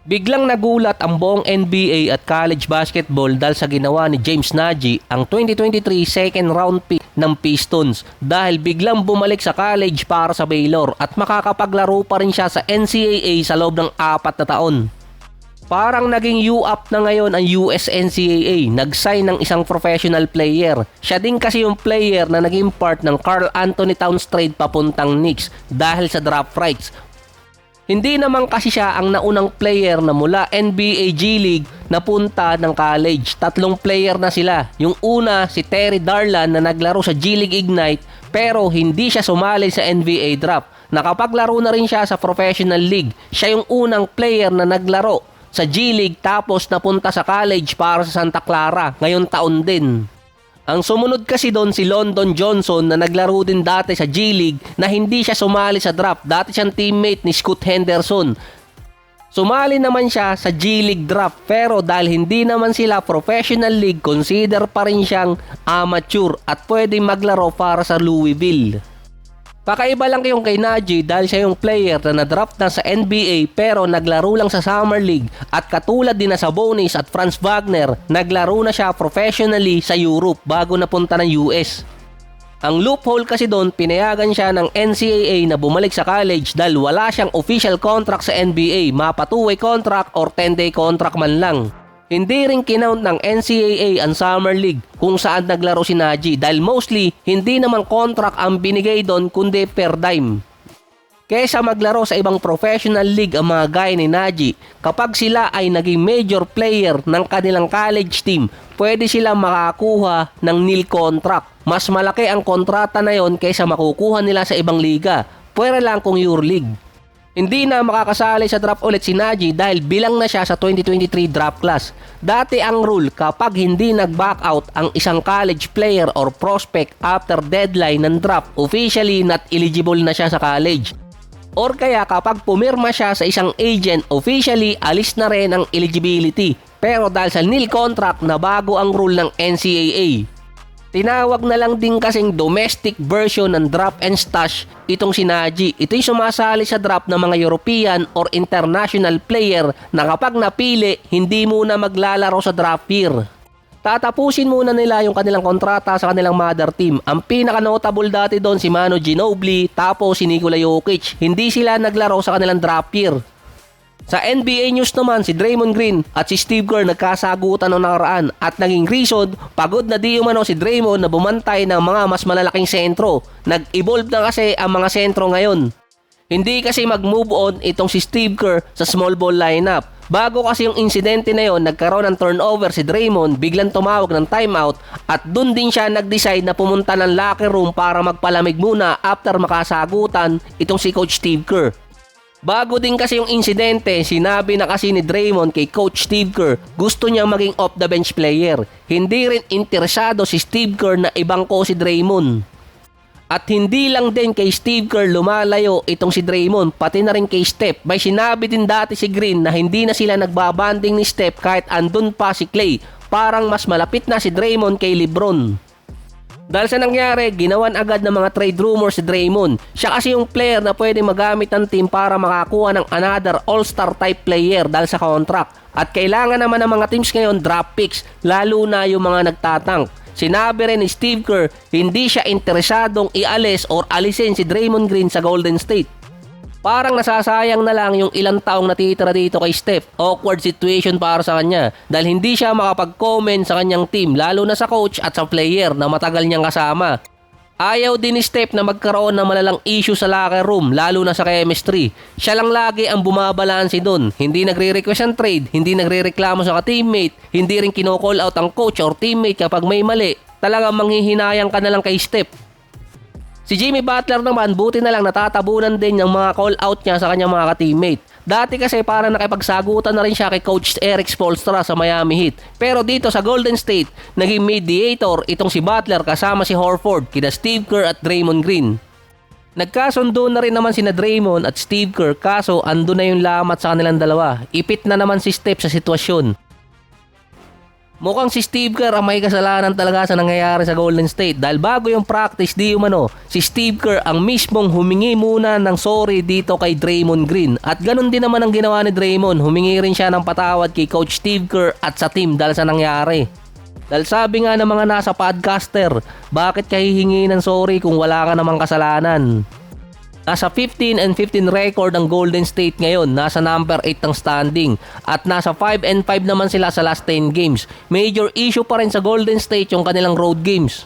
Biglang nagulat ang buong NBA at college basketball dahil sa ginawa ni James Nagy, ang 2023 second round pick ng Pistons, dahil biglang bumalik sa college para sa Baylor at makakapaglaro pa rin siya sa NCAA sa loob ng 4 na taon. Parang naging U-up na ngayon ang US NCAA, nag-sign ng isang professional player. Siya din kasi yung player na naging part ng Karl Anthony Towns trade papuntang Knicks dahil sa draft rights. Hindi naman kasi siya ang naunang player na mula NBA G League na punta ng college. 3 player na sila. Yung una, si Terry Darlan na naglaro sa G League Ignite pero hindi siya sumali sa NBA draft. Nakapaglaro na rin siya sa professional league. Siya yung unang player na naglaro sa G League tapos napunta sa college para sa Santa Clara ngayong taon din. Ang sumunod kasi doon si London Johnson na naglaro din dati sa G League na hindi siya sumali sa draft. Dati siyang teammate ni Scoot Henderson. Sumali naman siya sa G League draft pero dahil hindi naman sila professional league, consider pa rin siyang amateur at pwedeng maglaro para sa Louisville. Kakaiba lang yung kay Nagy dahil siya yung player na na-draft na sa NBA pero naglaro lang sa Summer League, at katulad din na sa Sabonis at Franz Wagner, naglaro na siya professionally sa Europe bago napunta ng US. Ang loophole kasi doon, pinayagan siya ng NCAA na bumalik sa college dahil wala siyang official contract sa NBA, mapa 2-way contract or 10-day contract man lang. Hindi rin kinount ng NCAA ang Summer League kung saan naglaro si Nagy dahil mostly hindi naman contract ang binigay doon kundi per dime. Kesa maglaro sa ibang professional league ang mga gaya ni Nagy, kapag sila ay naging major player ng kanilang college team, pwede sila makakuha ng nil contract. Mas malaki ang kontrata na yon kaysa makukuha nila sa ibang liga, pwede lang kung EuroLeague. Hindi na makakasali sa draft ulit si Nagy dahil bilang na siya sa 2023 draft class. Dati ang rule, kapag hindi nag-back out ang isang college player or prospect after deadline ng draft, officially not eligible na siya sa college. Or kaya kapag pumirma siya sa isang agent, officially alis na rin ang eligibility. Pero dahil sa nil contract na bago ang rule ng NCAA, tinawag na lang din kasing domestic version ng draft and stash itong si Nagy. Ito yung sumasali sa draft ng mga European or international player na kapag napili, hindi muna maglalaro sa draft year. Tatapusin muna nila yung kanilang kontrata sa kanilang mother team. Ang pinaka-notable dati doon si Manu Ginobili, tapos si Nikola Jokic. Hindi sila naglaro sa kanilang draft year. Sa NBA News naman, si Draymond Green at si Steve Kerr nagkasagutan noong nakaraan at naging reason, pagod na di umano si Draymond na bumantay ng mga mas malalaking sentro. Nag-evolve na kasi ang mga sentro ngayon. Hindi kasi mag-move on itong si Steve Kerr sa small ball lineup. Bago kasi yung insidente na yon, nagkaroon ng turnover si Draymond, biglang tumawag ng timeout at dun din siya nag-decide na pumunta ng locker room para magpalamig muna after makasagutan itong si Coach Steve Kerr. Bago din kasi yung insidente, sinabi na kasi ni Draymond kay Coach Steve Kerr gusto niya maging off the bench player. Hindi rin interesado si Steve Kerr na ibangko si Draymond. At hindi lang din kay Steve Kerr lumalayo itong si Draymond, pati na rin kay Steph. May sinabi din dati si Green na hindi na sila nagbabanding ni Steph kahit andun pa si Clay. Parang mas malapit na si Draymond kay LeBron. Dahil sa nangyari, ginawan agad ng mga trade rumors si Draymond. Siya kasi yung player na pwede magamit ng team para makakuha ng another all-star type player dahil sa contract. At kailangan naman ng mga teams ngayon draft picks, lalo na yung mga nagtatank. Sinabi rin ni Steve Kerr, hindi siya interesadong ialis or alisin si Draymond Green sa Golden State. Parang nasasayang na lang yung ilang taong natitira dito kay Steph. Awkward situation para sa kanya dahil hindi siya makapag-comment sa kanyang team, lalo na sa coach at sa player na matagal niyang kasama. Ayaw din ni Steph na magkaroon ng malalang issue sa locker room, lalo na sa chemistry. Siya lang lagi ang bumabalansi doon. Hindi nagre-request ng trade, hindi nagre-reklamo sa ka-teammate, hindi rin kino-call out ang coach or teammate kapag may mali. Talagang manghihinayang ka na lang kay Steph. Si Jimmy Butler naman, buti na lang natatabunan din yung mga call out niya sa kanyang mga ka-teammate. Dati kasi parang nakipagsagutan na rin siya kay Coach Eric Spoelstra sa Miami Heat. Pero dito sa Golden State, naging mediator itong si Butler kasama si Horford, kina Steve Kerr at Draymond Green. Nagkasundo na rin naman sina Draymond at Steve Kerr, kaso ando na yung lamat sa kanilang dalawa. Ipit na naman si Steph sa sitwasyon. Mukhang si Steve Kerr ang may kasalanan talaga sa nangyayari sa Golden State dahil bago yung practice di umano, si Steve Kerr ang mismong humingi muna ng sorry dito kay Draymond Green at ganun din naman ang ginawa ni Draymond, humingi rin siya ng patawad kay Coach Steve Kerr at sa team dahil sa nangyari. Dahil sabi nga ng mga nasa podcaster, bakit ka hihingi ng sorry kung wala ka namang kasalanan? Nasa 15-15 record ang Golden State ngayon, nasa number 8 ang standing at nasa 5-5 naman sila sa last 10 games. Major issue pa rin sa Golden State yung kanilang road games.